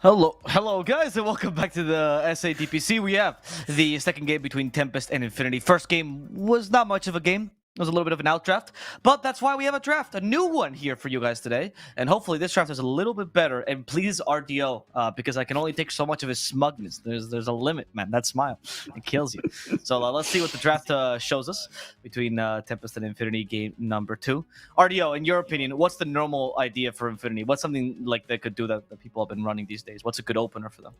Hello guys, and welcome back to the SA DPC. We have the second game between Tempest and Infinity. First game was not much of a game. It was a little bit of an outdraft, but that's why we have a draft, a new one here for you guys today. And hopefully this draft is a little bit better. And please RDO, because I can only take so much of his smugness. There's a limit, man. That smile, it kills you. So let's see what the draft shows us between Tempest and Infinity game number 2. RDO, in your opinion, what's the normal idea for Infinity? What's something like they could do that people have been running these days? What's a good opener for them?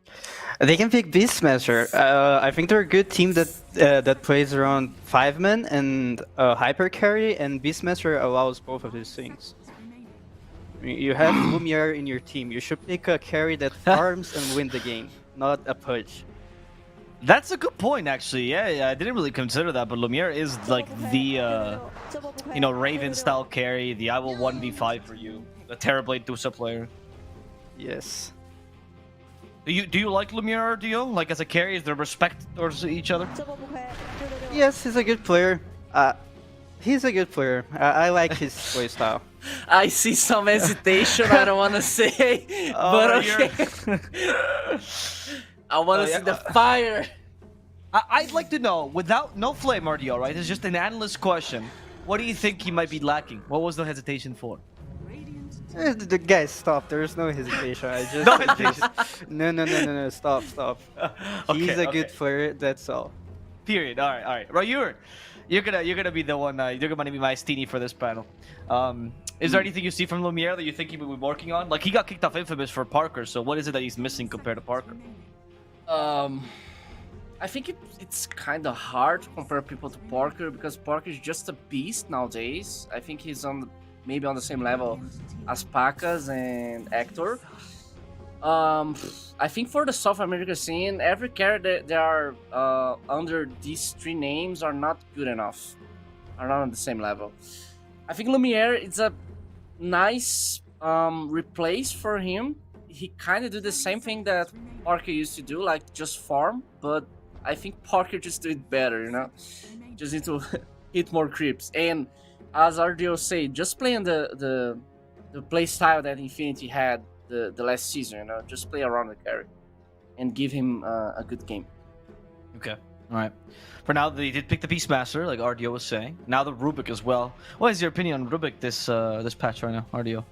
They can pick Beastmaster. I think they're a good team that plays around 5 men and hyper carry, and Beastmaster allows both of these things. You have Lumiere in your team. You should pick a carry that farms and win the game, not a pudge. That's a good point, actually. Yeah, I didn't really consider that, but Lumiere is like the, Raven style carry, the I will 1v5 for you, the Terrorblade Dusa player. Yes. Do you like Lumiere or Dio? Like as a carry, is there respect towards each other? Yes, he's a good player. He's a good player. I like his playstyle. I see some hesitation. I don't want to say, but okay. I want to see the fire. I'd like to know, without no flame, RDO, right? It's just an analyst question. What do you think he might be lacking? What was the hesitation for? The guys, stop. There's no hesitation. No hesitation. No. Stop. He's a good player. That's all. Period. All right. Right, you're gonna be the one. You're gonna be my Steenie for this panel. Is there anything you see from Lumiere that you think he would be working on? Like he got kicked off Infamous for Parker, so what is it that he's missing compared to Parker? I think it's kind of hard to compare people to Parker because Parker is just a beast nowadays. I think he's maybe on the same level as Pacas and Hector. I think for the South America scene, every character that are under these 3 names are not good enough, are not on the same level. I think Lumiere is a nice replace for him. He kind of do the same thing that Parker used to do, like just farm, but I think Parker just do it better, you know? Just need to hit more creeps. And as RDO said, just playing the play style that Infinity had the last season, you know, just play around the carry and give him a good game. Okay, all right. For now, they did pick the Beastmaster, like RDO was saying. Now the Rubik as well. What is your opinion on Rubik this patch right now, RDO?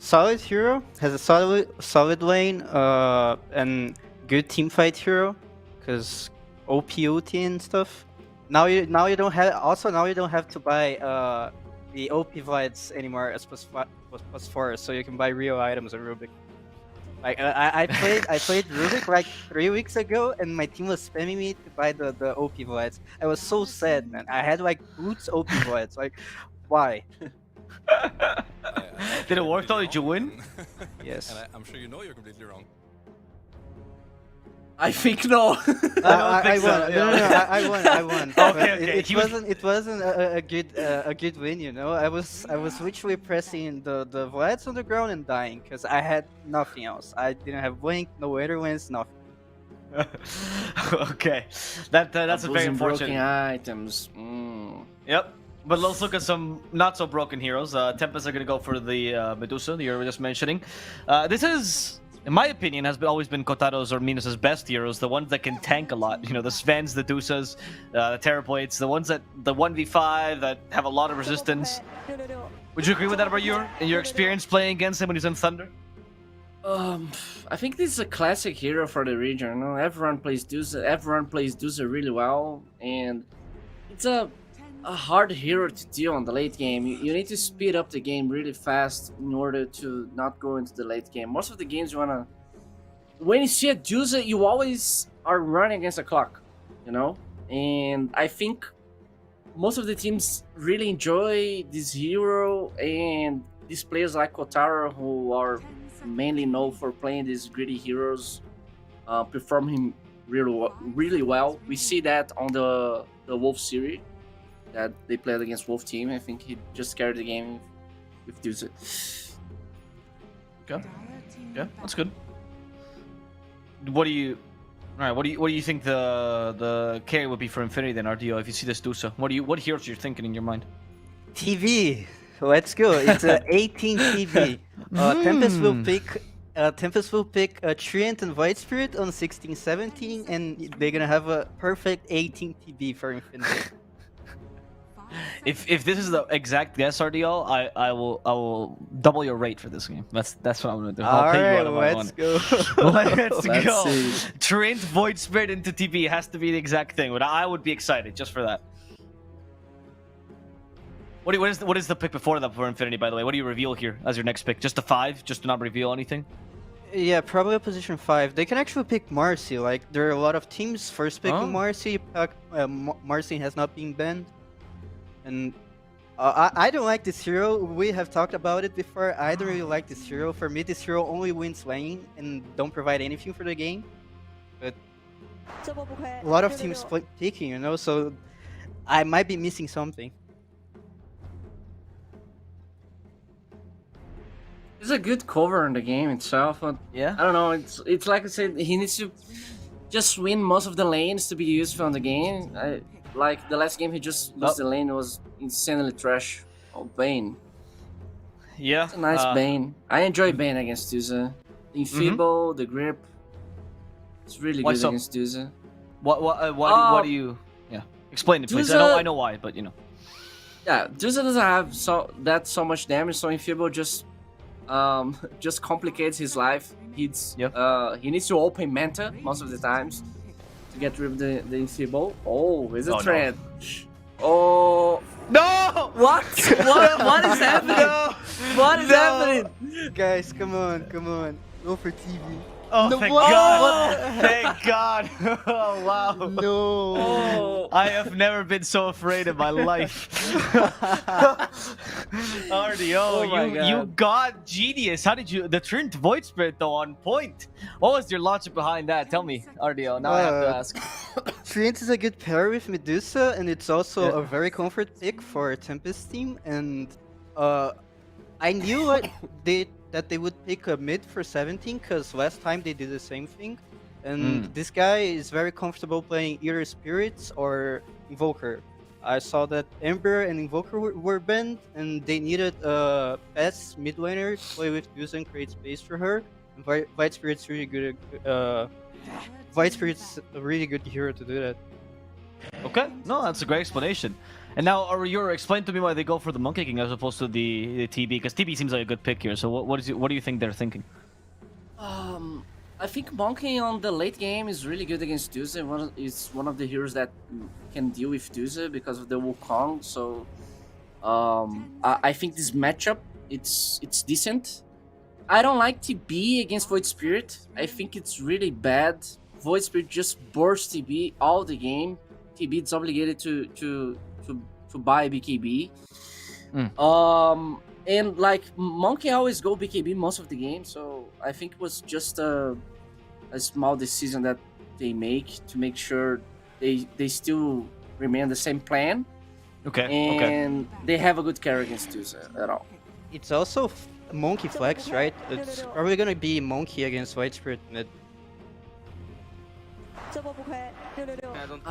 Solid hero, has a solid lane, and good teamfight hero, because OP ulti and stuff. Now you don't have to buy the OP Vlads anymore as +4, so you can buy real items on Rubik. Like I played Rubik like 3 weeks ago, and my team was spamming me to buy the OP Vlads. I was so sad, man. I had like boots OP Vlads. Like, why? Did it work though? Did you win? Yes. And I'm sure you know you're completely wrong. I think no. I won. No, I won. Okay. It wasn't a good win, you know. I was literally pressing the Vlads on the ground and dying because I had nothing else. I didn't have blink, no weather wins, nothing. Okay, that's a very unfortunate. Broken items. Yep. But let's look at some not so broken heroes. Tempest are gonna go for the Medusa that you were just mentioning. This is, in my opinion, always been Kotaro's or Minus's best heroes, the ones that can tank a lot. You know, the Svens, the Dusas, the Terrorblades, the ones that the 1v5 that have a lot of resistance. Would you agree with that about in your experience playing against him when he's in Thunder? I think this is a classic hero for the region. You know, everyone plays Dusa really well, and it's a hard hero to deal on the late game. You need to speed up the game really fast in order to not go into the late game. Most of the games when you see a Dusa, you always are running against the clock, you know? And I think most of the teams really enjoy this hero, and these players like Kotaro, who are mainly known for playing these greedy heroes, perform him really well. We see that on the Wolf series that they played against Wolf team. I think he just carried the game with Dusa. Okay, that's good. What do you think the carry would be for Infinity then, RDO, if you see this Dusa? What heroes you're thinking in your mind? TV. Let's go. It's a 18 TV. Tempest will pick Tempest will pick a Treant and Void Spirit on 16-17, and they're gonna have a perfect 18 TB for Infinity. If this is the exact guess, RDL, I will double your rate for this game. That's what I'm gonna do. I'll pay you out of my Let's money. go. Let's Let's go. see. Treant Void Spirit into TB has to be the exact thing, but I would be excited just for that. What is the pick before that for Infinity, by the way? What do you reveal here as your next pick? Just a 5, just to not reveal anything? Yeah, probably a position 5. They can actually pick Marcy. Like, there are a lot of teams first picking Marcy. Marcy has not been banned. And I don't like this hero. We have talked about it before. I don't really like this hero. For me, this hero only wins lane and don't provide anything for the game. But a lot of teams picking, you know, so I might be missing something. It's a good cover in the game itself, but Yeah. I don't know. It's like I said, he needs to just win most of the lanes to be useful in the game. Like the last game, he just lost the lane. It was insanely trash. Oh, Bane. Yeah. It's a nice Bane. I enjoy Bane against Duza. The Enfeeble, the grip. It's really good against Duza. What do you? Yeah. Explain it, please. I know why, but you know. Yeah, Duza doesn't have so much damage, so Enfeeble just complicates his life. He needs to open Manta most of the times to get rid of the Enfeeble. Oh, is it trend? No. Oh no! What? What is happening? No! What is happening? Guys, come on. Go for TV. Oh, No, thank what? God! Thank God! Oh, wow! No! Oh. I have never been so afraid in my life. RDO, you got genius. How did you? The Treant Void Spirit though on point. What was your logic behind that? Tell me, RDO. Now I have to ask. Treant is a good pair with Medusa, and it's also a very comfort pick for Tempest team. And I knew that they would pick a mid for 17, because last time they did the same thing. And this guy is very comfortable playing either Spirits or Invoker. I saw that Ember and Invoker were banned, and they needed a fast mid laner to play with Dusa and create space for her. And White Spirit's really good. White Spirit's a really good hero to do that. Okay, no, that's a great explanation. And now, you're explain to me why they go for the Monkey King as opposed to the TB, because TB seems like a good pick here. So what do you think they're thinking? I think Monkey on the late game is really good against Duza. It's one of the heroes that can deal with Duza because of the Wukong. So I think this matchup it's decent. I don't like TB against Void Spirit. I think it's really bad. Void Spirit just bursts TB all the game. TB is obligated to buy BKB. And like Monkey always go BKB most of the game, so I think it was just a small decision that they make to make sure they still remain the same plan. Okay. And they have a good carry against Duza at all. It's also Monkey flex, right? It's probably gonna be Monkey against White Spirit mid.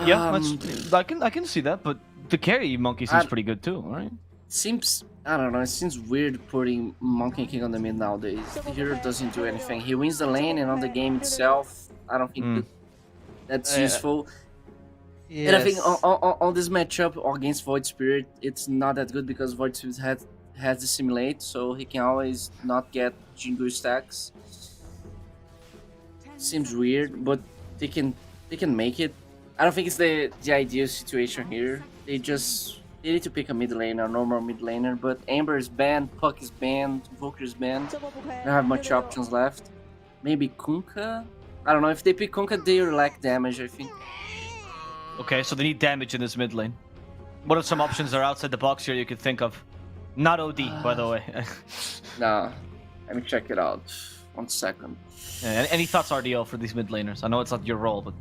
Yeah, I can see that, but the carry Monkey seems pretty good too, right? Seems, I don't know, it seems weird putting Monkey King on the mid nowadays. The hero doesn't do anything. He wins the lane, and on the game itself, I don't think that's useful. Yes. And I think on this matchup against Void Spirit, it's not that good because Void Spirit has Dissimulate, so he can always not get Jingu stacks. Seems weird, but they can make it. I don't think it's the ideal situation here. They need to pick a mid laner, a normal mid laner, but Amber is banned, Puck is banned, Invoker is banned. Don't have much options left. Maybe Kunkka? I don't know, if they pick Kunkka, they lack damage, I think. Okay, so they need damage in this mid lane. What are some options that are outside the box here you could think of? Not OD, by the way. Nah, let me check it out. 1 second. Yeah, any thoughts, RDO, for these mid laners? I know it's not your role, but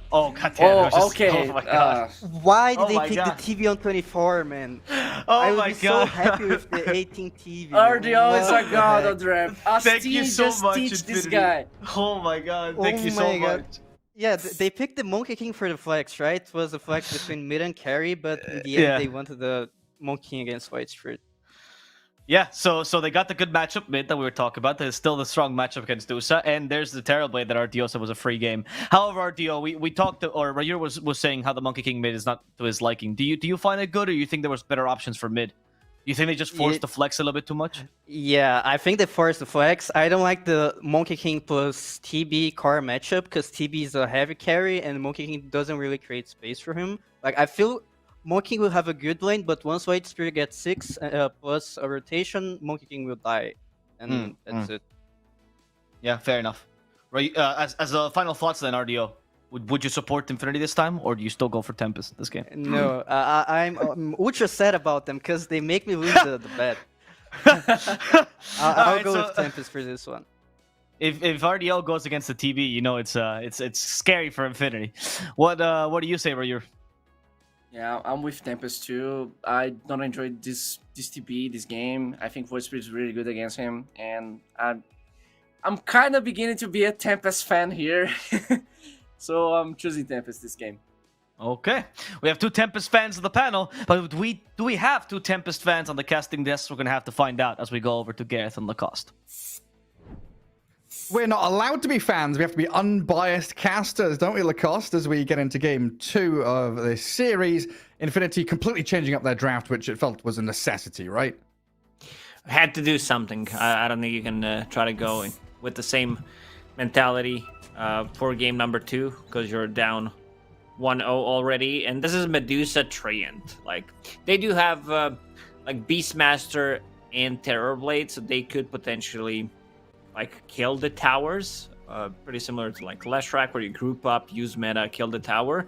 Oh, goddamn! okay. Oh my god! Why did they my pick God. the TV on 24, man? Oh I would my be god! so happy with the 18 TV. RDO is What a the god heck? on draft. Thank you so just much, teach this Infinity. guy. Oh my god! Thank Oh you so my God. much. Yeah, they picked the Monkey King for the flex, right? It was a flex between mid and carry, but in the end Yeah. they wanted the Monkey King against White Spirit. Yeah, so they got the good matchup mid that we were talking about. There's still the strong matchup against Dusa, and there's the Terrorblade that RDO said was a free game. However, RDO, we talked to, or Rayur was saying how the Monkey King mid is not to his liking. Do you find it good, or you think there was better options for mid? You think they just forced the flex a little bit too much? Yeah, I think they forced the flex. I don't like the Monkey King plus TB car matchup because TB is a heavy carry and Monkey King doesn't really create space for him. Like I feel Monkey King will have a good lane, but once White Spirit gets 6 plus a rotation, Monkey King will die, and that's it. Yeah, fair enough. Right, as a final thoughts then, RDO. Would you support Infinity this time, or do you still go for Tempest this game? No, I'm ultra sad about them because they make me lose the bet. I'll go with Tempest for this one. If RDL goes against the TB, you know it's scary for Infinity. What do you say, Rayur? Yeah, I'm with Tempest too. I don't enjoy this TB, this game. I think Voice Spirit is really good against him, and I'm kind of beginning to be a Tempest fan here. So I'm choosing Tempest this game. Okay, we have 2 Tempest fans on the panel, but do we have 2 Tempest fans on the casting desk? We're gonna have to find out as we go over to Gareth and Lacoste. We're not allowed to be fans. We have to be unbiased casters, don't we, Lacoste, as we get into game 2 of this series. Infinity completely changing up their draft, which it felt was a necessity, right? Had to do something. I don't think you can try to go with the same mentality for game number 2, because you're down 1-0 already. And this is Medusa Treant. Like, they do have like Beastmaster and Terrorblade, so they could potentially like kill the towers, pretty similar to like Leshrac, where you group up, use meta, kill the tower.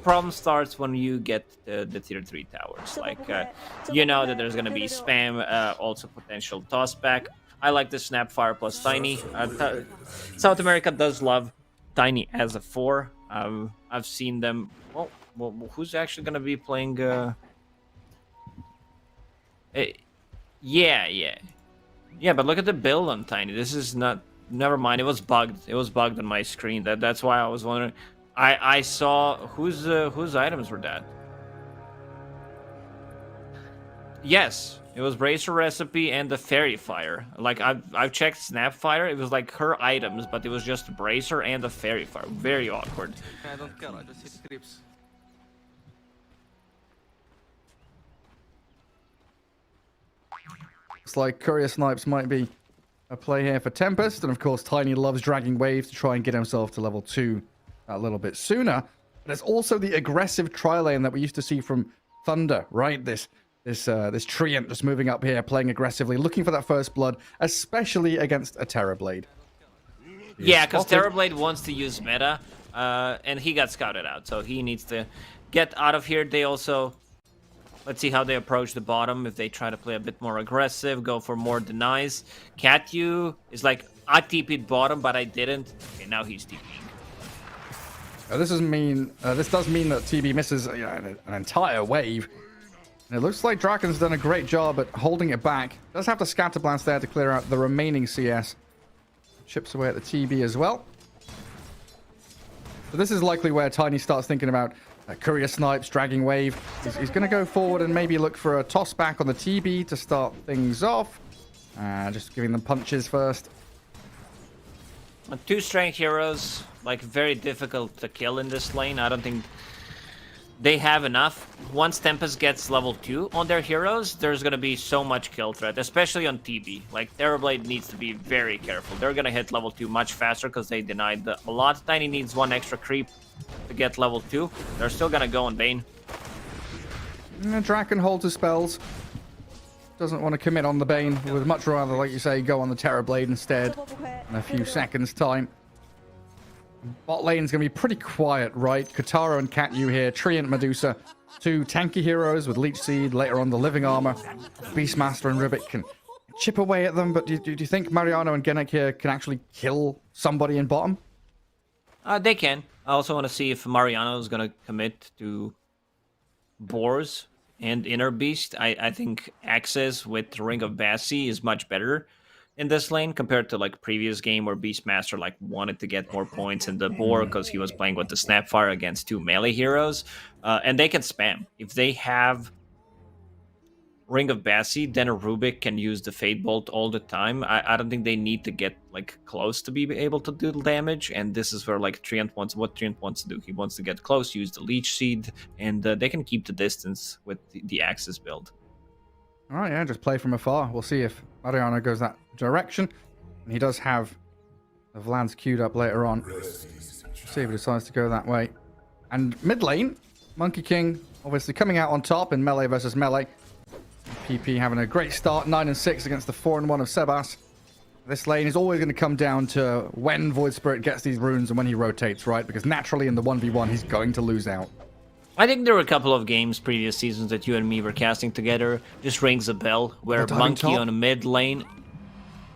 Problem starts when you get the tier 3 towers. Like, you know that there's gonna be spam, also potential toss back. I like the Snapfire plus Tiny. South America does love Tiny as a 4. I've seen them. Well, who's actually gonna be playing? Yeah, but look at the build on Tiny. This is not. Never mind. It was bugged. It was bugged on my screen. That's why I was wondering. I saw whose items were that. Yes, it was Bracer Recipe and the Fairy Fire. Like I've checked Snapfire. It was like her items, but it was just Bracer and the Fairy Fire. Very awkward. I don't care. I just hit creeps. Looks like Courier Snipes might be a play here for Tempest, and of course Tiny loves dragging waves to try and get himself to level 2 a little bit sooner. But there's also the aggressive tri-lane that we used to see from Thunder, right? This Treant just moving up here, playing aggressively, looking for that first blood, especially against a Terrorblade. Yeah, because Terrorblade wants to use meta, and he got scouted out, so he needs to get out of here. They also... Let's see how they approach the bottom. If they try to play a bit more aggressive, go for more denies. Catyu is like, I TP'd bottom, but I didn't. Okay, now he's TPing. This does mean that TB misses an entire wave. And it looks like Draken's done a great job at holding it back. Does have to Scatter Blast there to clear out the remaining CS. Chips away at the TB as well. So this is likely where Tiny starts thinking about Courier Snipes, dragging wave. He's going to go forward and maybe look for a toss back on the TB to start things off. Just giving them punches first. 2 strength heroes, like very difficult to kill in this lane. I don't think they have enough. Once Tempest gets level 2 on their heroes, there's going to be so much kill threat, especially on TB. Like, Terrorblade needs to be very careful. They're going to hit level 2 much faster because they denied a lot. Tiny needs 1 extra creep to get level 2. They're still going to go on Bane. Draken holds his spells. Doesn't want to commit on the Bane. Would much rather, like you say, go on the Terrorblade instead in a few seconds' time. Bot lane's going to be pretty quiet, right? Katara and Catyu here. Treant, Medusa. 2 tanky heroes with Leech Seed. Later on, the Living Armor. Beastmaster and Ribbit can chip away at them. But do you think Mariano and Gennec here can actually kill somebody in bottom? They can. I also want to see if Mariano is going to commit to Boars and Inner Beast. I think Access with Ring of Bassi is much better in this lane compared to like previous game where Beastmaster like wanted to get more points in the Boar because he was playing with the Snapfire against 2 melee heroes. And they can spam. If they have Ring of Bassi, then a Rubik can use the Fate Bolt all the time. I don't think they need to get like close to be able to do damage, and this is where like Treant wants to do. He wants to get close, use the Leech Seed, and they can keep the distance with the Axis build. All right, yeah, just play from afar. We'll see if Mariano goes that direction. And he does have the Vlad's queued up later on. See if he decides to go that way. And mid lane, Monkey King obviously coming out on top in melee versus melee. PP having a great start, 9-6 against the 4-1 of Sebas. This lane is always going to come down to when Void Spirit gets these runes and when he rotates, right? Because naturally in the 1v1, he's going to lose out. I think there were a couple of games previous seasons that you and me were casting together. Just rings a bell where Monkey on the mid lane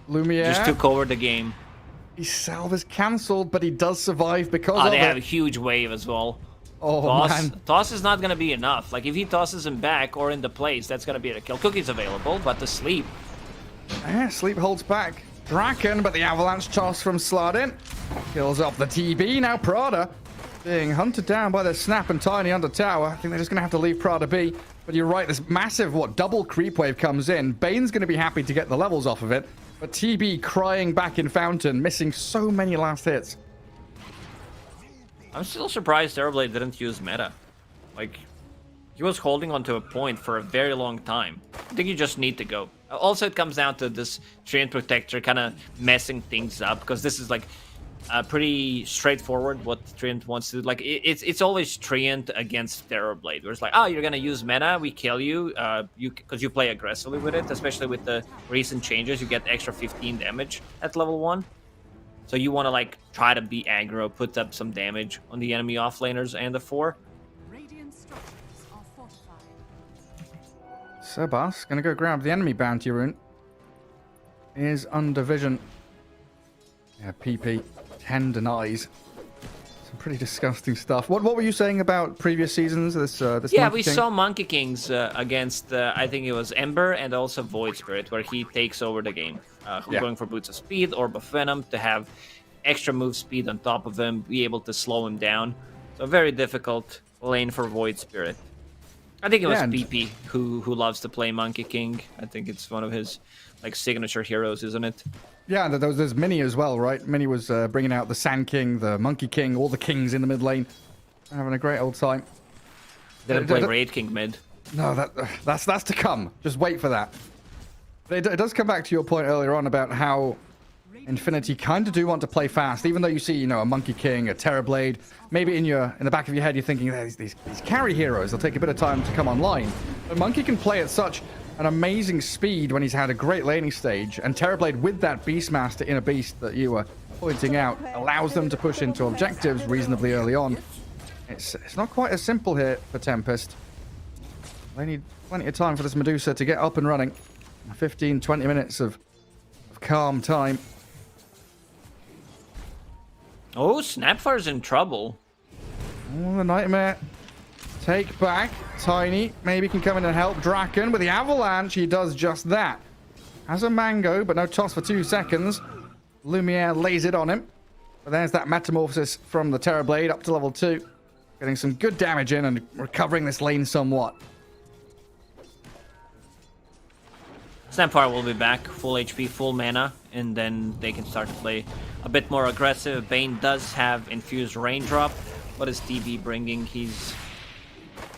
Lumiere just took over the game. His salve is cancelled, but he does survive because of they it. have a huge wave as well. Oh, man. Toss is not going to be enough. Like, if he tosses him back or into place, that's going to be a kill. Cookie's available, but the sleep. Yeah, sleep holds back Draken, but the avalanche toss from Slardin kills off the TB. Now Prada being hunted down by the Snap and Tiny under tower. I think they're just going to have to leave Prada be. But you're right, this massive, double creep wave comes in. Bane's going to be happy to get the levels off of it. But TB crying back in Fountain, missing so many last hits. I'm still surprised Terrorblade didn't use meta. Like, he was holding onto a point for a very long time. I think you just need to go. Also, it comes down to this Treant Protector kind of messing things up, because this is like pretty straightforward what Treant wants to do. Like, it's always Treant against Terrorblade, where it's like, oh, you're gonna use meta, we kill you, because you play aggressively with it, especially with the recent changes, you get extra 15 damage at level 1. So you want to like try to be aggro, put up some damage on the enemy offlaners and the 4. Sebas gonna go grab the enemy bounty rune. Is under vision. Yeah, PP 10 denies. Some pretty disgusting stuff. What were you saying about previous seasons? This yeah, Monkey we King? saw Monkey Kings against I think it was Ember and also Void Spirit, where he takes over the game. Going for Boots of Speed or Buff Venom to have extra move speed on top of him, be able to slow him down. So very difficult lane for Void Spirit. I think it was PP who loves to play Monkey King. I think it's one of his like signature heroes, isn't it? Yeah, there's Mini as well, right? Mini was bringing out the Sand King, the Monkey King, all the kings in the mid lane. Having a great old time. Didn't play Raid King mid. No, that's to come. Just wait for that. But it does come back to your point earlier on about how Infinity kind of do want to play fast, even though you see, a Monkey King, a Terrorblade. Maybe in the back of your head, you're thinking these carry heroes. They'll take a bit of time to come online. But Monkey can play at such an amazing speed when he's had a great laning stage, and Terrorblade with that Beastmaster inner beast that you were pointing out allows them to push into objectives reasonably early on. It's not quite as simple here for Tempest. They need plenty of time for this Medusa to get up and running. 15-20 minutes of calm time. Oh, Snapfire's in trouble. Oh, the Nightmare. Take back. Tiny maybe can come in and help Draken. With the Avalanche, he does just that. Has a Mango, but no toss for 2 seconds. Lumiere lays it on him. But there's that Metamorphosis from the Terrorblade up to level 2. Getting some good damage in and recovering this lane somewhat. Snapfire will be back, full HP, full mana, and then they can start to play a bit more aggressive. Bane does have Infused Raindrop. What is DB bringing? He's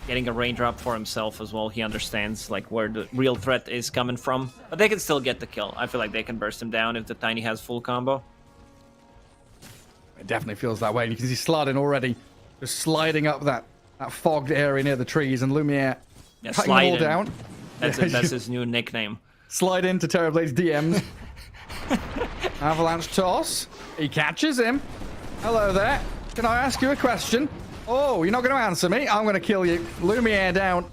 getting a Raindrop for himself as well. He understands like where the real threat is coming from. But they can still get the kill. I feel like they can burst him down if the Tiny has full combo. It definitely feels that way. And you can see Slardin already just sliding up that fogged area near the trees, and Lumiere cutting them all down. That's his new nickname. Slide into Terrorblade's DMs. Avalanche toss. He catches him. Hello there. Can I ask you a question? Oh, you're not going to answer me. I'm going to kill you. Lumiere down.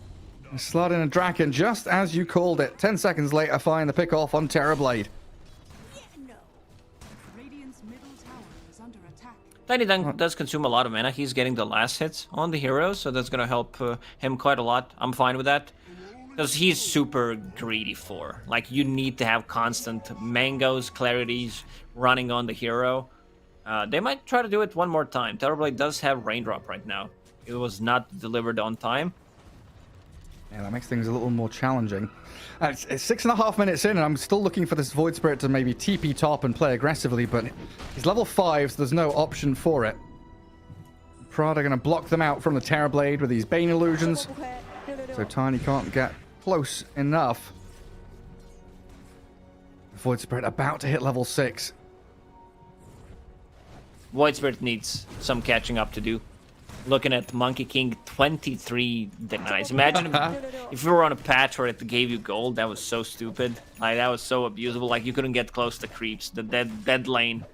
Slide in a Draken just as you called it. 10 seconds later, find the pick off on Terrorblade. Tiny Dunk does consume a lot of mana. He's getting the last hits on the heroes, so that's going to help him quite a lot. I'm fine with that. Because he's super greedy for. Like, you need to have constant mangoes, clarities running on the hero. They might try to do it one more time. Terrorblade does have Raindrop right now. It was not delivered on time. Yeah, that makes things a little more challenging. It's 6.5 minutes in, and I'm still looking for this Void Spirit to maybe TP top and play aggressively, but he's level 5, so there's no option for it. Prada going to block them out from the Terrorblade with these Bane illusions, so Tiny can't get close enough. Void Spirit about to hit level 6. Void Spirit needs some catching up to do. Looking at Monkey King, 23 denies. Imagine if you were on a patch where it gave you gold. That was so stupid. Like, that was so abusable. Like, you couldn't get close to creeps. The dead lane,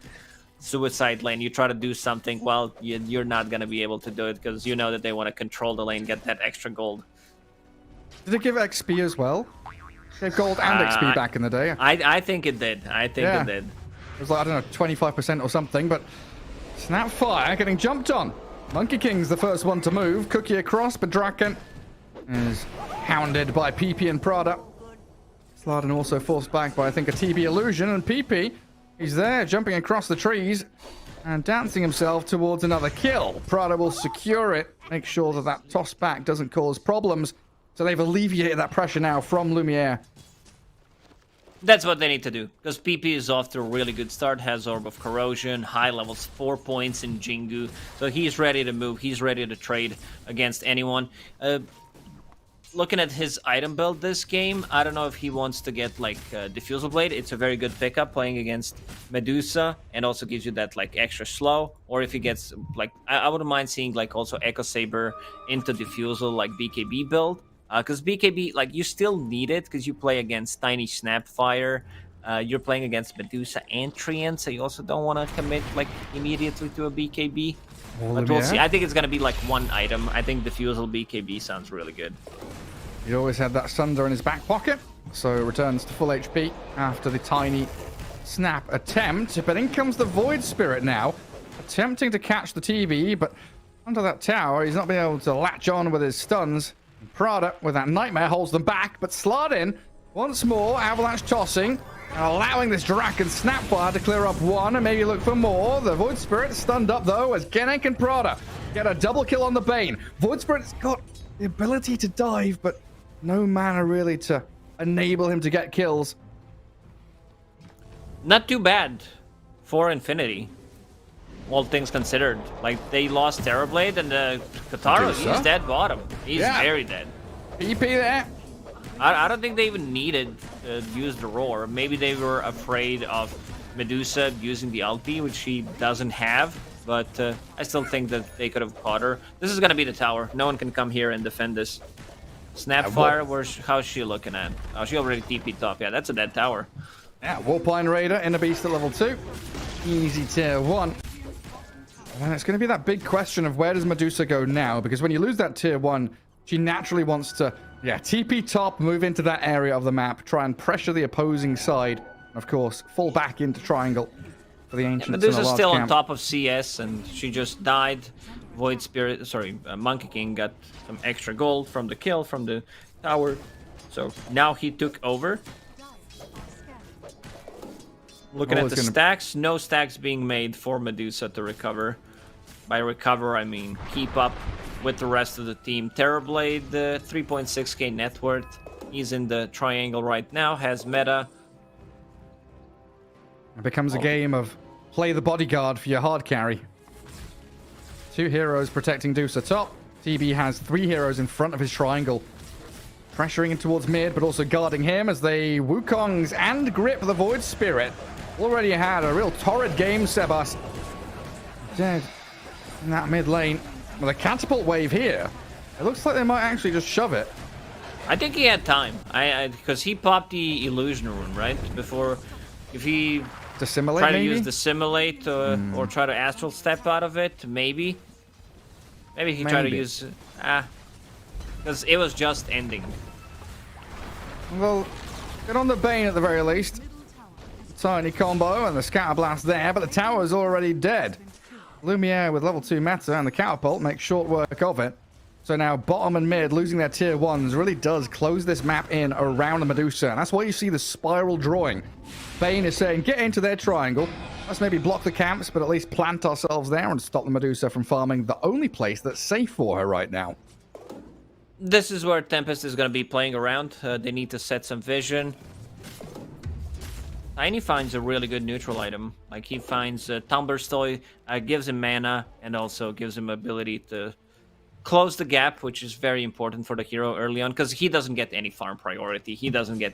suicide lane. You try to do something, well, you're not going to be able to do it because you know that they want to control the lane, get that extra gold. Did it give XP as well? It gave gold and XP back in the day. I think it did. It did. It was like, I don't know, 25% or something, but Snapfire getting jumped on. Monkey King's the first one to move. Cookie across, but Draken is hounded by PP and Prada. Slardin also forced back by, I think, a TB illusion, and PP, he's there, jumping across the trees and dancing himself towards another kill. Prada will secure it, make sure that that toss back doesn't cause problems. So they've alleviated that pressure now from Lumiere. That's what they need to do, because PP is off to a really good start, has Orb of Corrosion, high levels, 4 points in Jingu, so he's ready to move, he's ready to trade against anyone. Looking at his item build this game, I don't know if he wants to get, like, Diffusal Blade. It's a very good pickup playing against Medusa, and also gives you that, like, extra slow, or if he gets, like, I wouldn't mind seeing, like, also Echo Saber into Diffusal, like, BKB build. Because BKB, like, you still need it because you play against Tiny Snapfire. You're playing against Medusa and Treant, so you also don't want to commit, like, immediately to a BKB. But we'll see. I think it's going to be, like, one item. I think Diffusal BKB sounds really good. He always had that Sunder in his back pocket, so returns to full HP after the Tiny Snap attempt. But in comes the Void Spirit now, attempting to catch the TB, but under that tower, he's not been able to latch on with his stuns. Prada, with that Nightmare, holds them back, but Slardin, once more, Avalanche tossing, and allowing this Draken Snapfire to clear up one, and maybe look for more. The Void Spirit stunned up, though, as Genek and Prada get a double kill on the Bane. Void Spirit's got the ability to dive, but no mana really to enable him to get kills. Not too bad for Infinity, all things considered. Like, they lost Terrorblade, and Kataro, he's dead bottom. He's very dead. PP there. I don't think they even needed to use the Roar. Maybe they were afraid of Medusa using the ulti, which she doesn't have. But I still think that they could have caught her. This is going to be the tower. No one can come here and defend this. Snapfire, how's she looking at? Oh, she already TP'd top. Yeah, that's a dead tower. Yeah, Warpine Raider in a beast at level 2. Easy tier 1. And it's going to be that big question of where does Medusa go now? Because when you lose that tier 1, she naturally wants to, TP top, move into that area of the map, try and pressure the opposing side. And of course, fall back into triangle for the Ancients. Medusa's still on top of CS, and she just died. Void Spirit, Monkey King got some extra gold from the kill from the tower. So now he took over. Looking at the stacks, no stacks being made for Medusa to recover. By recover, I mean keep up with the rest of the team. Terrorblade, 3.6k net worth. He's in the triangle right now, has meta. It becomes a game of play the bodyguard for your hard carry. 2 heroes protecting Dusa top. TB has 3 heroes in front of his triangle. Pressuring in towards mid, but also guarding him as they Wukongs and grip the Void Spirit. Already had a real torrid game, Sebas. Dead in that mid lane. With a catapult wave here, it looks like they might actually just shove it. I think he had time. Because he popped the illusion rune, right? Before, if he Dissimilate, try to maybe? use Dissimilate or try to Astral Step out of it, maybe. Maybe he tried to use... because it was just ending. Well, get on the Bane at the very least. Tiny combo and the Scatter Blast there, but the tower's already dead. Lumiere with level 2 meta and the catapult makes short work of it. So now bottom and mid losing their tier 1s really does close this map in around the Medusa. And that's why you see the spiral drawing. Bane is saying, get into their triangle. Let's maybe block the camps, but at least plant ourselves there and stop the Medusa from farming the only place that's safe for her right now. This is where Tempest is going to be playing around. They need to set some vision. Tiny finds a really good neutral item. Like, he finds Tumbler's Toy, gives him mana, and also gives him ability to close the gap, which is very important for the hero early on, because he doesn't get any farm priority. He doesn't get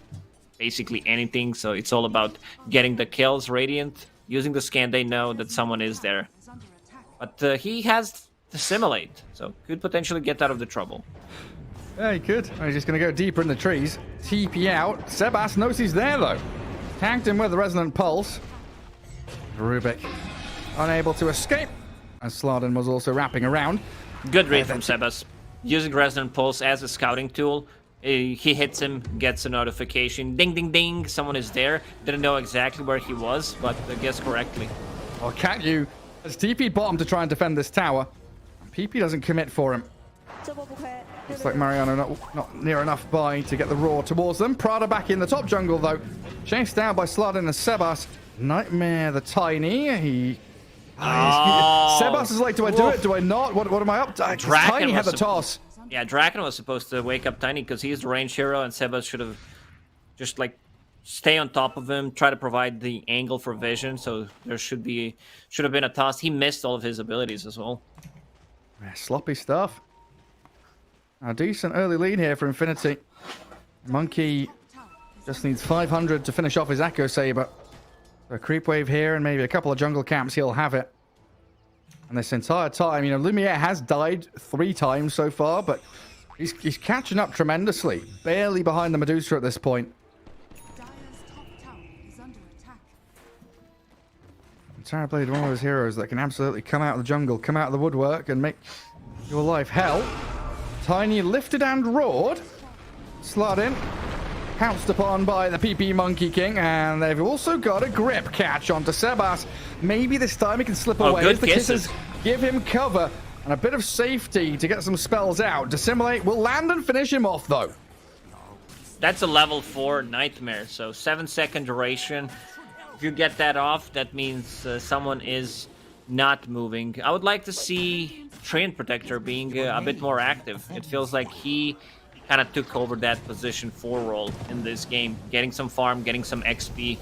basically anything, so it's all about getting the kills. Radiant, using the scan, they know that someone is there. But he has to simulate, so could potentially get out of the trouble. Yeah, he could. He's just going to go deeper in the trees. TP out. Sebas knows he's there, though. Tagged him with the Resonant Pulse. Rubik unable to escape, as Slardin was also wrapping around. Good read from Sebas. Using Resonant Pulse as a scouting tool. He hits him, gets a notification. Ding, ding, ding. Someone is there. Didn't know exactly where he was, but guessed correctly. Or can't you? As TP bottom to try and defend this tower. PP doesn't commit for him. Looks like Mariano not near enough by to get the roar towards them. Prada back in the top jungle, though. Chased down by Slardin and Sebas. Nightmare the Tiny. Sebas is like, do I do it? Do I not? What am I up to? Tiny had the toss. Yeah, Draken was supposed to wake up Tiny because he's the range hero, and Sebas should have just like stay on top of him, try to provide the angle for vision. So there should have been a toss. He missed all of his abilities as well. Yeah, sloppy stuff. A decent early lead here for Infinity. Monkey just needs 500 to finish off his Echo Saber. A creep wave here and maybe a couple of jungle camps, he'll have it. And this entire time, you know, Lumiere has died 3 times so far, but he's catching up tremendously. Barely behind the Medusa at this point. Terrorblade, one of those heroes that can absolutely come out of the jungle, come out of the woodwork, and make your life hell. Tiny lifted and roared. Slardin pounced upon by the PP Monkey King, and they've also got a grip catch onto Sebas. Maybe this time he can slip away. Good the kisses give him cover and a bit of safety to get some spells out. Dissimulate will land and finish him off, though. That's a level 4 Nightmare, so 7-second duration. If you get that off, that means someone is not moving. I would like to see Treant Protector being a bit more active. It feels like he kind of took over that position 4 role in this game. Getting some farm, getting some XP.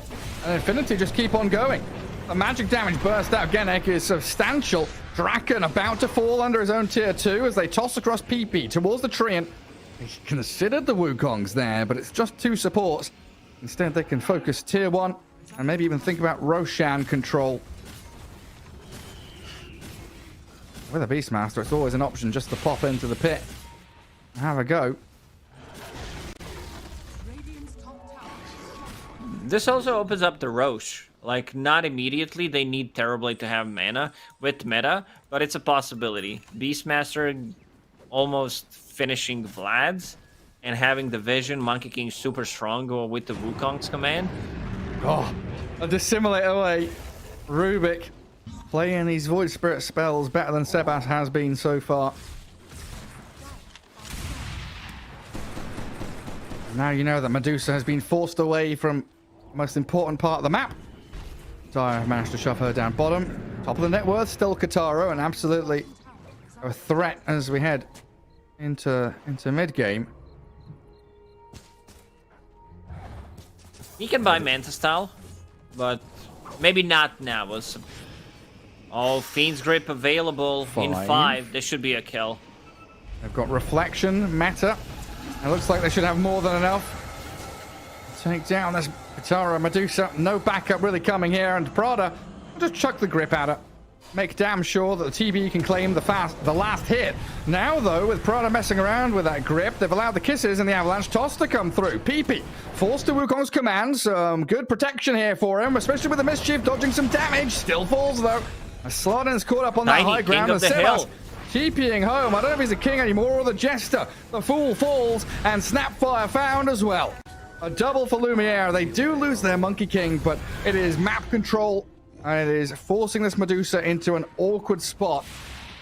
And Infinity just keep on going. The magic damage burst out. Genek is substantial. Draken about to fall under his own tier 2 as they toss across PP towards the Treant. He considered the Wukongs there, but it's just 2 supports. Instead, they can focus tier 1 and maybe even think about Roshan control. With a Beastmaster, it's always an option just to pop into the pit and have a go. This also opens up the Roche. Like, not immediately, they need Terrorblade to have mana with meta, but it's a possibility. Beastmaster almost finishing Vlad's and having the vision, Monkey King super strong with the Wukong's command. Oh, a Dissimulate away. Rubik playing these Void Spirit spells better than Sebas has been so far. Now you know that Medusa has been forced away from the most important part of the map. Dire have managed to shove her down bottom. Top of the net worth, still Kataro, and absolutely a threat as we head into mid-game. He can buy Manta Style, but maybe not now. Oh, Fiend's Grip available in 5. This should be a kill. They've got Reflection, Meta. It looks like they should have more than enough. Take down this Katara Medusa. No backup really coming here, and Prada will just chuck the grip at her. Make damn sure that the TB can claim the last hit. Now, though, with Prada messing around with that grip, they've allowed the kisses and the avalanche toss to come through. PP forced to Wukong's command. Some good protection here for him, especially with the mischief dodging some damage. Still falls, though. Slardin's caught up on that high ground. King of the hill. TPing home. I don't know if he's a king anymore or the jester. The fool falls, and Snapfire found as well. A double for Lumiere. They do lose their Monkey King, but it is map control, and it is forcing this Medusa into an awkward spot.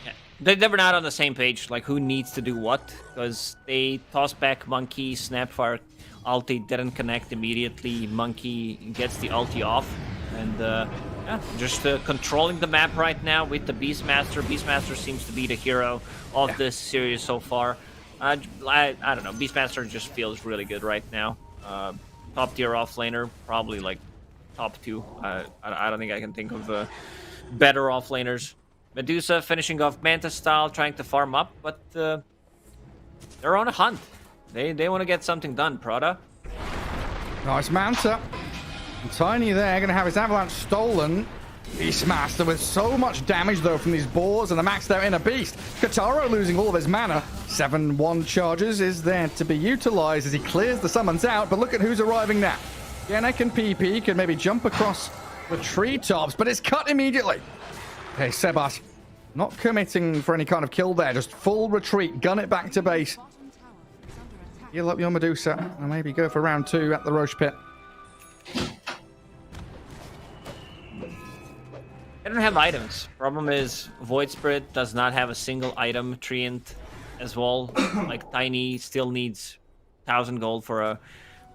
Yeah. They were not on the same page, like who needs to do what, because they toss back Monkey, Snapfire ulti didn't connect immediately. Monkey gets the ulti off, and yeah, just controlling the map right now with the Beastmaster. Beastmaster seems to be the hero of this series so far. I don't know. Beastmaster just feels really good right now. Top tier offlaner, probably like top 2. I don't think I can think of better offlaners. Medusa finishing off Manta style, trying to farm up, but they're on a hunt. They want to get something done, Prada. Nice Manta. And Tiny there, going to have his Avalanche stolen. Beastmaster with so much damage, though, from these boars and the maxed out inner beast. Kataro losing all of his mana. 7-1 charges is there to be utilized as he clears the summons out, but look at who's arriving now. Genek and PP can maybe jump across the treetops, but it's cut immediately. Okay, Sebas not committing for any kind of kill there, just full retreat, gun it back to base. Heal up your Medusa and maybe go for round 2 at the Roche Pit. They don't have items. Problem is, Void Spirit does not have a single item. Treant as well. Like, Tiny still needs 1,000 gold for a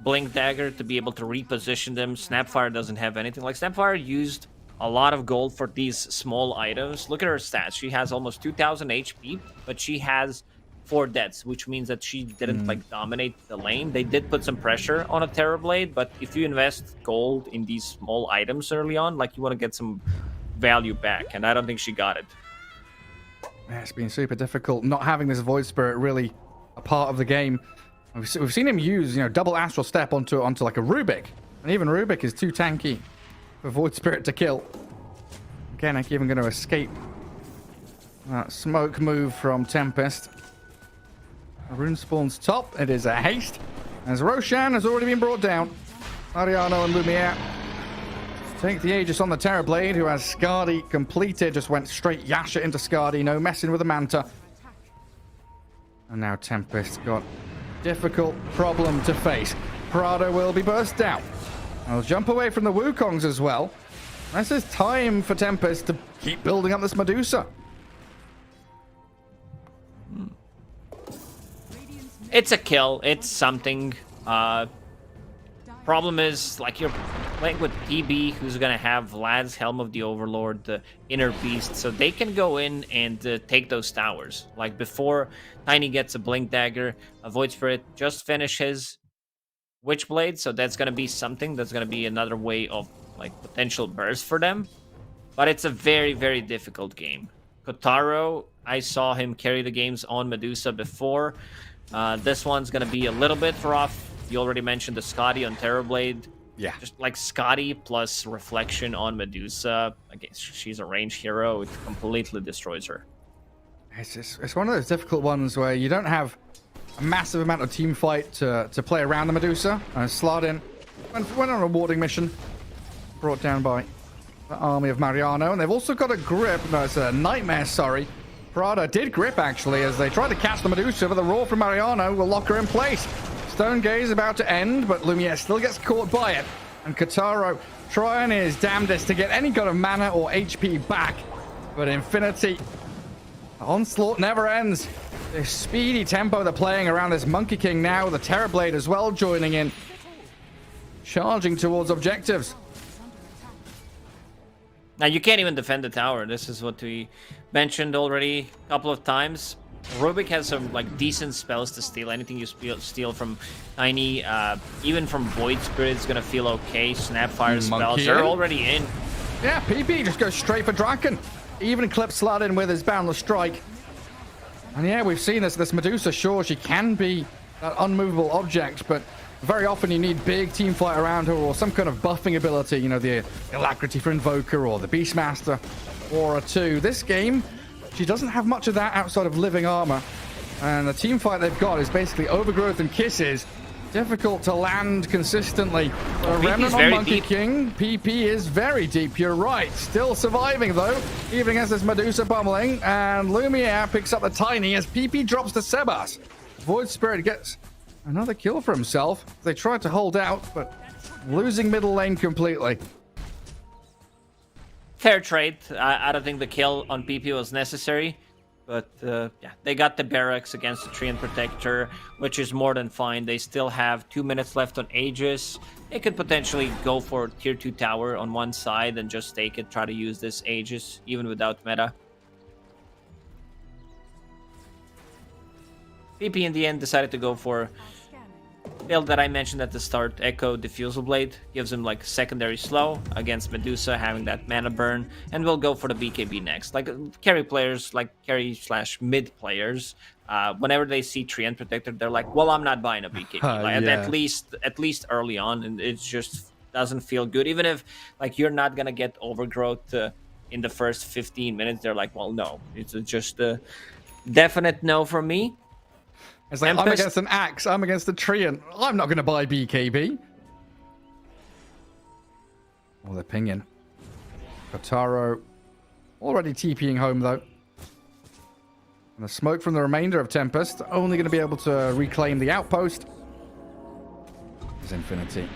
Blink Dagger to be able to reposition them. Snapfire doesn't have anything. Like, Snapfire used a lot of gold for these small items. Look at her stats. She has almost 2,000 HP, but she has 4 deaths, which means that she didn't, like, dominate the lane. They did put some pressure on a Terrorblade, but if you invest gold in these small items early on, like, you want to get some value back, and I don't think she got it. Yeah, it's been super difficult not having this Void Spirit really a part of the game. We've seen him use, double Astral Step onto like a Rubik, and even Rubik is too tanky for Void Spirit to kill. Again, I'm even going to escape that smoke move from Tempest. Rune spawns top. It is a haste, as Roshan has already been brought down. Mariano and Lumiere take the Aegis on the Terrorblade, who has Skadi completed. Just went straight Yasha into Skadi. No messing with the Manta. And now Tempest got difficult problem to face. Prado will be burst down. I'll jump away from the Wukongs as well. This is time for Tempest to keep building up this Medusa. It's a kill. It's something. Problem is, like, you're playing with PB, who's gonna have Vlad's Helm of the Overlord, the Inner Beast, so they can go in and take those towers. Like, before Tiny gets a Blink Dagger, a Void Spirit just finish his Witchblade, so that's gonna be something. That's gonna be another way of, like, potential burst for them. But it's a very, very difficult game. Kotaro, I saw him carry the games on Medusa before. This one's gonna be a little bit rough. You already mentioned the Skadi on Terrorblade. Yeah. Just like Skadi plus Reflection on Medusa. Again, she's a range hero. It completely destroys her. It's one of those difficult ones where you don't have a massive amount of team fight to play around the Medusa. Slardin went on a warding mission. Brought down by the army of Mariano. And they've also got a grip. No, it's a nightmare, sorry. Prada did grip, actually, as they tried to catch the Medusa, but the roar from Mariano will lock her in place. Stone Gaze about to end, but Lumiere still gets caught by it. And Kataro trying his damnedest to get any kind of mana or HP back. But Infinity, the onslaught never ends. The speedy tempo they're playing around this Monkey King now, the Terrorblade as well joining in. Charging towards objectives. Now, you can't even defend the tower. This is what we mentioned already a couple of times. Rubik has some, like, decent spells to steal. Anything you steal from Tiny, even from Void Spirit, is gonna feel okay. Snapfire spells, they're already in. Yeah, PP just goes straight for Draken. Even clips Slardin with his Boundless Strike. And yeah, we've seen this Medusa, sure, she can be that unmovable object, but very often you need big team fight around her or some kind of buffing ability, the Alacrity for Invoker or the Beastmaster Aura 2. This game, she doesn't have much of that outside of living armor. And the team fight they've got is basically Overgrowth and Kisses. Difficult to land consistently. A Remnant on Monkey King. PP is very deep, you're right. Still surviving, though, even against this Medusa pummeling. And Lumiere picks up the Tiny as PP drops to Sebas. Void Spirit gets another kill for himself. They tried to hold out, but losing middle lane completely. Fair trade. I don't think the kill on PP was necessary. But, yeah, they got the barracks against the Treant Protector, which is more than fine. They still have 2 minutes left on Aegis. They could potentially go for tier 2 tower on one side and just take it, try to use this Aegis, even without meta. PP in the end decided to go for build that I mentioned at the start, Echo Diffusal Blade. Gives him like secondary slow against Medusa, having that mana burn, and we'll go for the BKB next. Like carry players, like carry/mid players, whenever they see Treant Protector, they're like, well, I'm not buying a BKB. Like, Yeah. at least early on, and it just doesn't feel good. Even if like you're not gonna get overgrowth in the first 15 minutes, they're like, well, no, it's just a definite no from me. It's like, I'm Tempest- against an Axe, I'm against a Treant. I'm not going to buy BKB. Oh, they're pinging. Kotaro already TPing home, though. And the smoke from the remainder of Tempest only going to be able to reclaim the outpost. There's Infinity.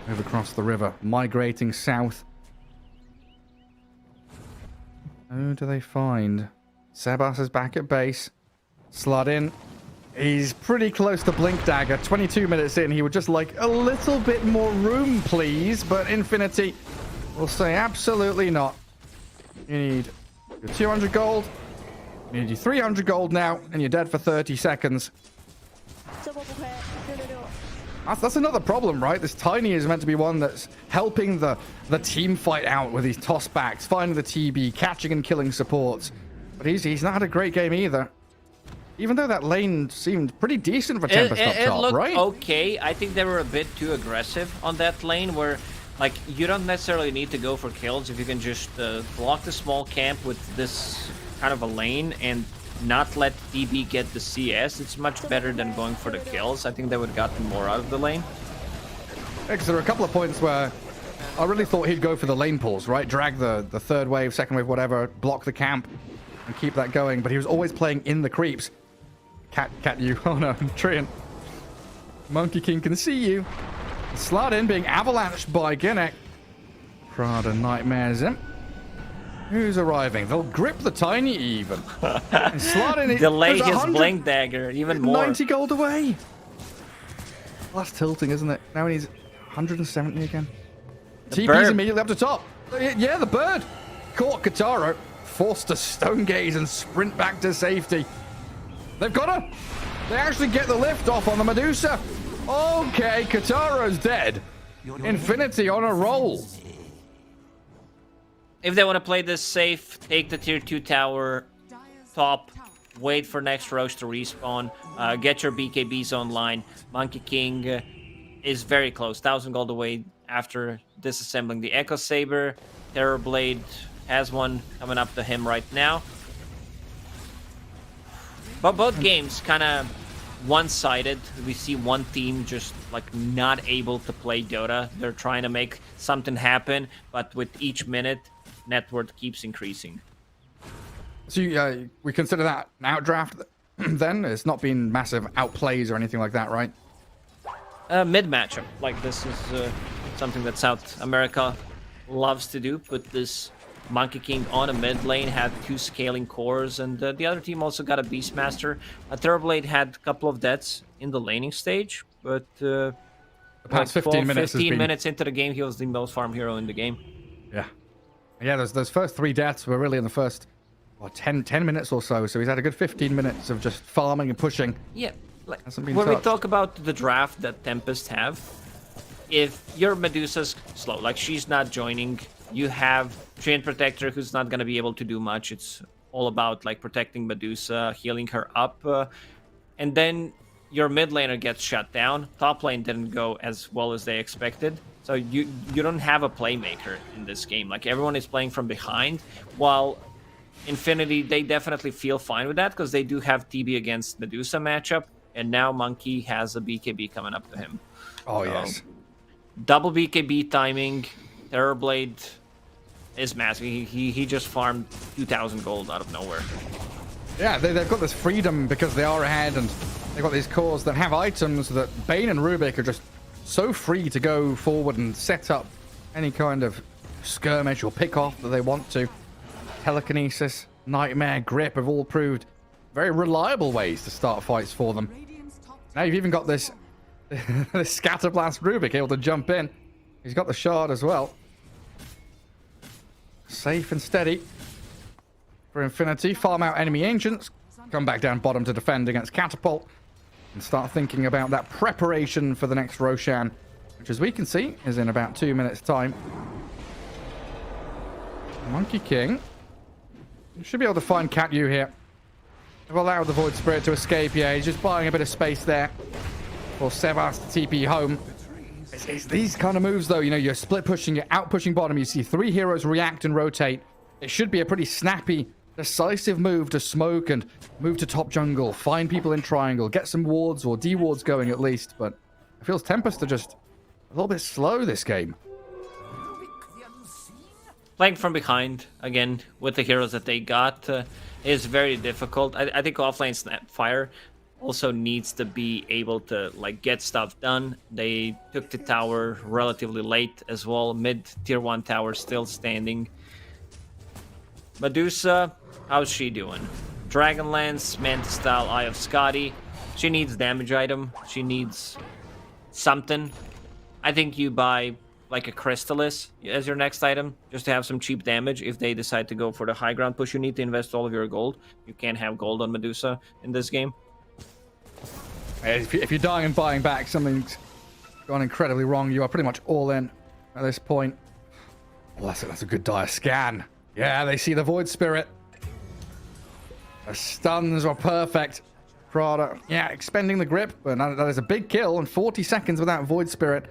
Move across the river, migrating south. Who do they find? Sebas is back at base. Slot in. He's pretty close to Blink Dagger. 22 minutes in, he would just like a little bit more room, please. But Infinity will say absolutely not. You need your 200 gold. You need your 300 gold now, and you're dead for 30 seconds. That's another problem, right? This Tiny is meant to be one that's helping the team fight out with these tossbacks, finding the TB, catching and killing supports. But he's not had a great game either. Even though that lane seemed pretty decent for Tempest up It top, looked right? okay. I think they were a bit too aggressive on that lane where, like, you don't necessarily need to go for kills if you can just block the small camp with this kind of a lane and not let DB get the CS. It's much better than going for the kills. I think they would have gotten more out of the lane. Because there were a couple of points where I really thought he'd go for the lane pulls, right? Drag the third wave, second wave, whatever, block the camp, and keep that going. But he was always playing in the creeps. Cat you. Oh no, Treant. Monkey King can see you. Slot in, being avalanched by Ginnek. Prada nightmares him. Who's arriving? They'll grip the Tiny even. And Slot in. Delay there's his 100 Blink Dagger even more. 90 gold away. That's tilting, isn't it? Now he needs 170 again. TP's bird. immediately up to top. Yeah, the bird. Caught Kotaro. Forced to stone gaze and sprint back to safety. They've got her. They actually get the lift off on the Medusa. Okay, Kataro's dead. Infinity on a roll. If they want to play this safe, take the tier 2 tower, top, wait for next Roche to respawn, get your BKBs online. Monkey King is very close, 1,000 gold away after disassembling the Echo Saber. Terrorblade has one coming up to him right now. But both games kind of one-sided. We see one team just like not able to play Dota. They're trying to make something happen, but with each minute, net worth keeps increasing. So we consider that an outdraft then? It's not been massive outplays or anything like that, right? Mid matchup. Like this is something that South America loves to do. Put this Monkey King on a mid lane, had 2 scaling cores, and the other team also got a Beastmaster. Terrorblade had a couple of deaths in the laning stage, but The past 15 minutes has 15 been... minutes into the game, he was the most farm hero in the game. Yeah. Yeah, those first 3 deaths were really in the first 10 minutes or so. So he's had a good 15 minutes of just farming and pushing. Yeah, like Hasn't been when we touched. talk about the draft that Tempest have, if your Medusa's slow, like she's not joining, you have Treant Protector who's not going to be able to do much. It's all about like protecting Medusa, healing her up, and then your mid laner gets shut down. Top lane didn't go as well as they expected, so you don't have a playmaker in this game. Like everyone is playing from behind, while Infinity, they definitely feel fine with that because they do have TB against Medusa matchup, and now Monkey has a BKB coming up to him. Oh, So, yes. double BKB timing. Terrorblade is massive. He just farmed 2,000 gold out of nowhere. Yeah, they've got this freedom because they are ahead, and they've got these cores that have items that Bane and Rubik are just so free to go forward and set up any kind of skirmish or pick off that they want to. Telekinesis, Nightmare, Grip have all proved very reliable ways to start fights for them. Now you've even got this, this Scatterblast Rubik able to jump in. He's got the shard as well. Safe and steady for Infinity. Farm out enemy ancients. Come back down bottom to defend against Catapult. and start thinking about that preparation for the next Roshan, which, as we can see, is in about 2 minutes' time. Monkey King should be able to find Katyu here. They've allowed the Void Spirit to escape. Yeah, he's just buying a bit of space there for Sebas to TP home. It's these kind of moves, though. You know, you're split pushing, you're out pushing bottom. You see 3 heroes react and rotate. It should be a pretty snappy, decisive move to smoke and move to top jungle, find people in triangle, get some wards or D-wards going at least. But it feels Tempest are just a little bit slow this game. Playing from behind, again, with the heroes that they got, is very difficult. I think offlane Snapfire also needs to be able to like get stuff done. They took the tower relatively late as well. Mid tier 1 tower still standing. Medusa, how's she doing? Dragonlance, Manta style, Eye of Scotty. She needs damage item. She needs something. I think you buy like a Crystallis as your next item, just to have some cheap damage if they decide to go for the high ground push. You need to invest all of your gold. You can't have gold on Medusa in this game. If you're dying and buying back, something's gone incredibly wrong. You are pretty much all in at this point. Well, that's a good dire scan. Yeah, they see the Void Spirit. The stuns are perfect. Prada, yeah, expending the grip, but that is a big kill in 40 seconds without Void Spirit.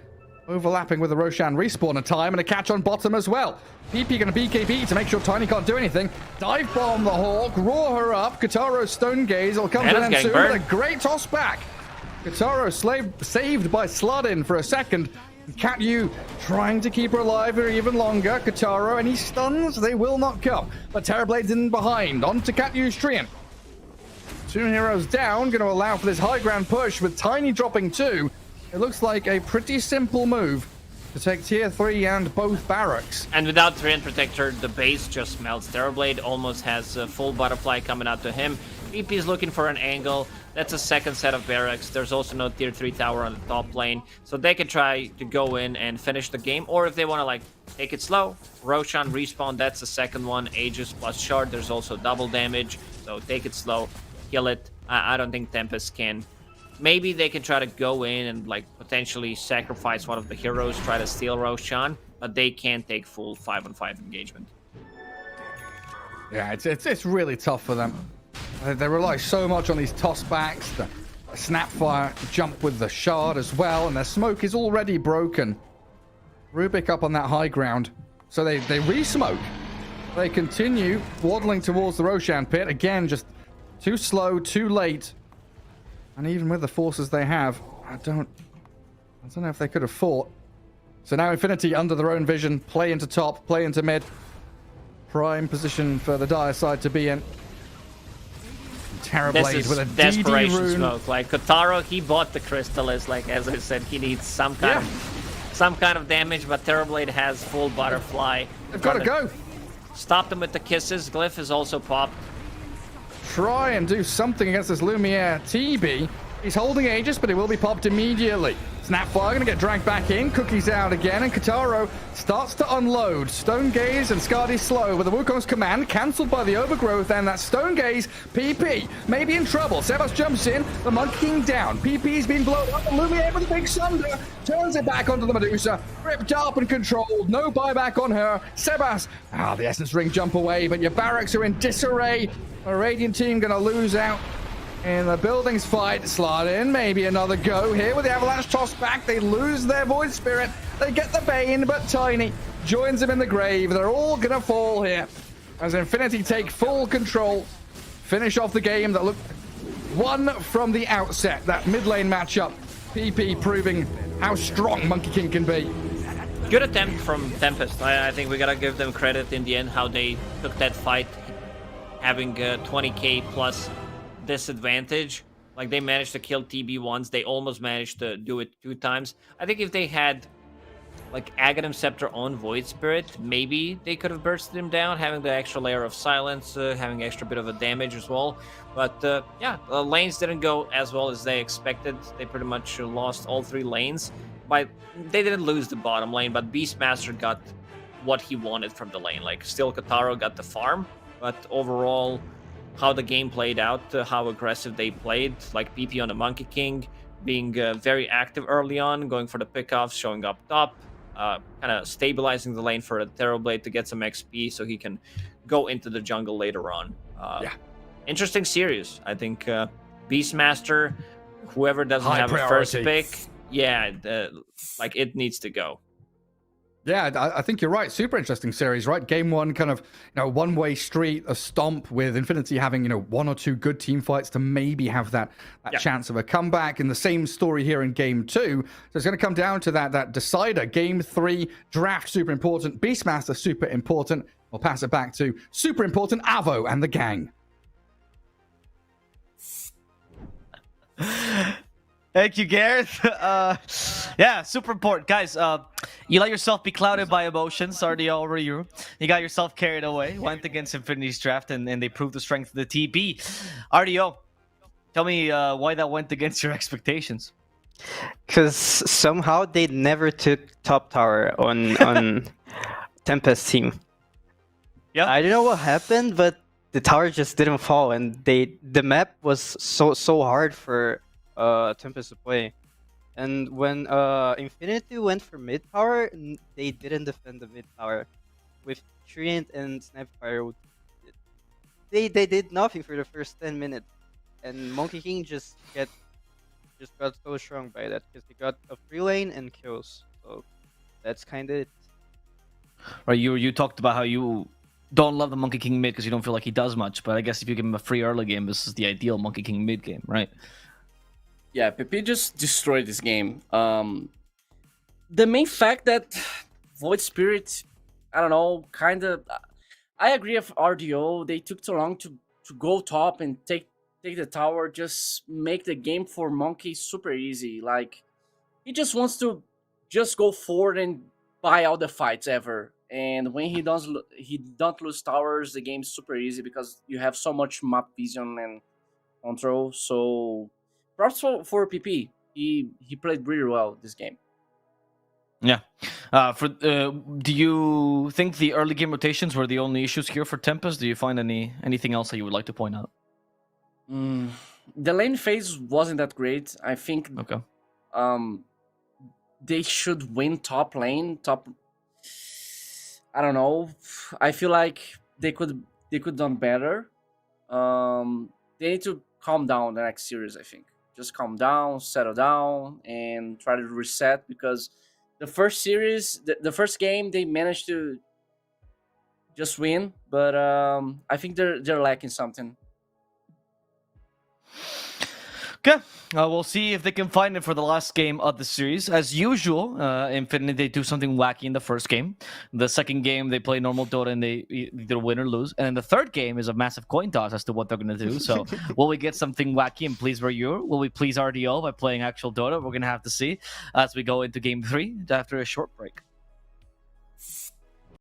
Overlapping with the Roshan respawner time and a catch on bottom as well. PP going to BKB to make sure Tiny can't do anything. Dive bomb the Hawk, roar her up. Kataro Stone Gaze will come to an end soon with a great toss back. Kataro saved by Sludin for a second. Katyu trying to keep her alive for even longer. Kataro, any stuns? They will not come. But Terrorblade's in behind. On to Katyu's Trian. 2 heroes down, going to allow for this high ground push with Tiny dropping 2. It looks like a pretty simple move to take tier 3 and both barracks. And without Treant Protector, the base just melts. Terrorblade almost has a full butterfly coming out to him. PP is looking for an angle. That's a second set of barracks. There's also no tier 3 tower on the top lane. So they can try to go in and finish the game. Or if they want to like take it slow, Roshan respawn, that's the second one. Aegis plus Shard, there's also double damage. So take it slow, kill it. I don't think Tempest can. Maybe they can try to go in and like potentially sacrifice one of the heroes, try to steal Roshan, but they can't take full 5-on-5 engagement. Yeah, it's really tough for them. They rely so much on these tossbacks, the Snapfire jump with the Shard as well, and their smoke is already broken. Rubik up on that high ground, so they re-smoke. They continue waddling towards the Roshan pit. Again, just too slow, too late. And even with the forces they have, I don't know if they could have fought. So now Infinity under their own vision, play into top, play into mid. Prime position for the dire side to be in. Terrorblade with a desperation DD rune. Smoke. Like Kotaro, he bought the Crystallis. Like as I said, he needs some kind of damage, but Terrorblade has full butterfly. They've got to go. Stop them with the kisses. Glyph is also popped. Try and do something against this Lumiere TB. He's holding Aegis, but it will be popped immediately. Snapfire going to get dragged back in. Cookie's out again, and Kataro starts to unload. Stone Gaze and Skadi slow, but the Wukong's command cancelled by the Overgrowth, and that Stone Gaze, PP, may be in trouble. Sebas jumps in, the Monkey King down. PP's been blown up, and Lumiere with a big Sunder turns it back onto the Medusa. Ripped up and controlled, no buyback on her. Sebas, the Essence Ring jump away, but your barracks are in disarray. A Radiant team going to lose out in the buildings fight. Slide in, maybe another go here with the Avalanche toss back. They lose their Void Spirit. They get the Bane, but Tiny joins him in the grave. They're all going to fall here as Infinity take full control. Finish off the game that looked won from the outset. That mid lane matchup. PP proving how strong Monkey King can be. Good attempt from Tempest. I think we got to give them credit in the end, how they took that fight. Having 20k plus disadvantage. Like they managed to kill TB once. They almost managed to do it 2 times. I think if they had like Aghanim Scepter on Void Spirit, maybe they could have bursted him down, having the extra layer of silence, having extra bit of a damage as well. But the lanes didn't go as well as they expected. They pretty much lost all 3 lanes. They didn't lose the bottom lane, but Beastmaster got what he wanted from the lane. Like still Kataro got the farm, but overall how the game played out, how aggressive they played, like PP on the Monkey King, being very active early on, going for the pickoffs, showing up top, kind of stabilizing the lane for the Terrorblade to get some XP so he can go into the jungle later on. Yeah. Interesting series. I think Beastmaster, whoever doesn't High have a first priority. pick, like it needs to go. Yeah, I think you're right. Super interesting series, right? Game one, kind of, one-way street, a stomp with Infinity having, one or two good team fights to maybe have that chance of a comeback. And the same story here in game two. So it's going to come down to that decider. Game three, draft super important. Beastmaster super important. We'll pass it back to super important Avo and the gang. Thank you, Gareth. Yeah, super important. Guys, you let yourself be clouded by emotions. RDO over you. You got yourself carried away. Went against Infinity's draft, and they proved the strength of the TP. RDO, tell me why that went against your expectations. Because somehow they never took top tower on Tempest team. Yeah. I don't know what happened, but the tower just didn't fall, and the map was so hard for Tempest to play. And when Infinity went for mid tower, they didn't defend the mid tower with Treant and Snapfire. They did nothing for the first 10 minutes, and Monkey King just got so strong by that because he got a free lane and kills. So that's kind of it. Right, you talked about how you don't love the Monkey King mid because you don't feel like he does much, but I guess if you give him a free early game, this is the ideal Monkey King mid game, right? Yeah, PP just destroyed this game. The main fact that Void Spirit, I don't know, kind of... I agree with RDO. They took too long to go top and take the tower, just make the game for Monkey super easy. Like, he just wants to just go forward and buy all the fights ever. And when he don't lose towers, the game's super easy because you have so much map vision and control. So... props for PP. He played really well this game. Yeah. Do you think the early game rotations were the only issues here for Tempest? Do you find anything else that you would like to point out? The lane phase wasn't that great. I think Okay. They should win top lane. I don't know. I feel like they could done better. They need to calm down the next series, I think. Just calm down, settle down, and try to reset, because the first series, the first game, they managed to just win, but I think they're lacking something. Okay, we'll see if they can find it for the last game of the series. As usual, Infinity, they do something wacky in the first game. The second game, they play normal Dota and they either win or lose. And then the third game is a massive coin toss as to what they're going to do. So will we get something wacky and please Ryu? Will we please RDO by playing actual Dota? We're going to have to see as we go into game 3 after a short break.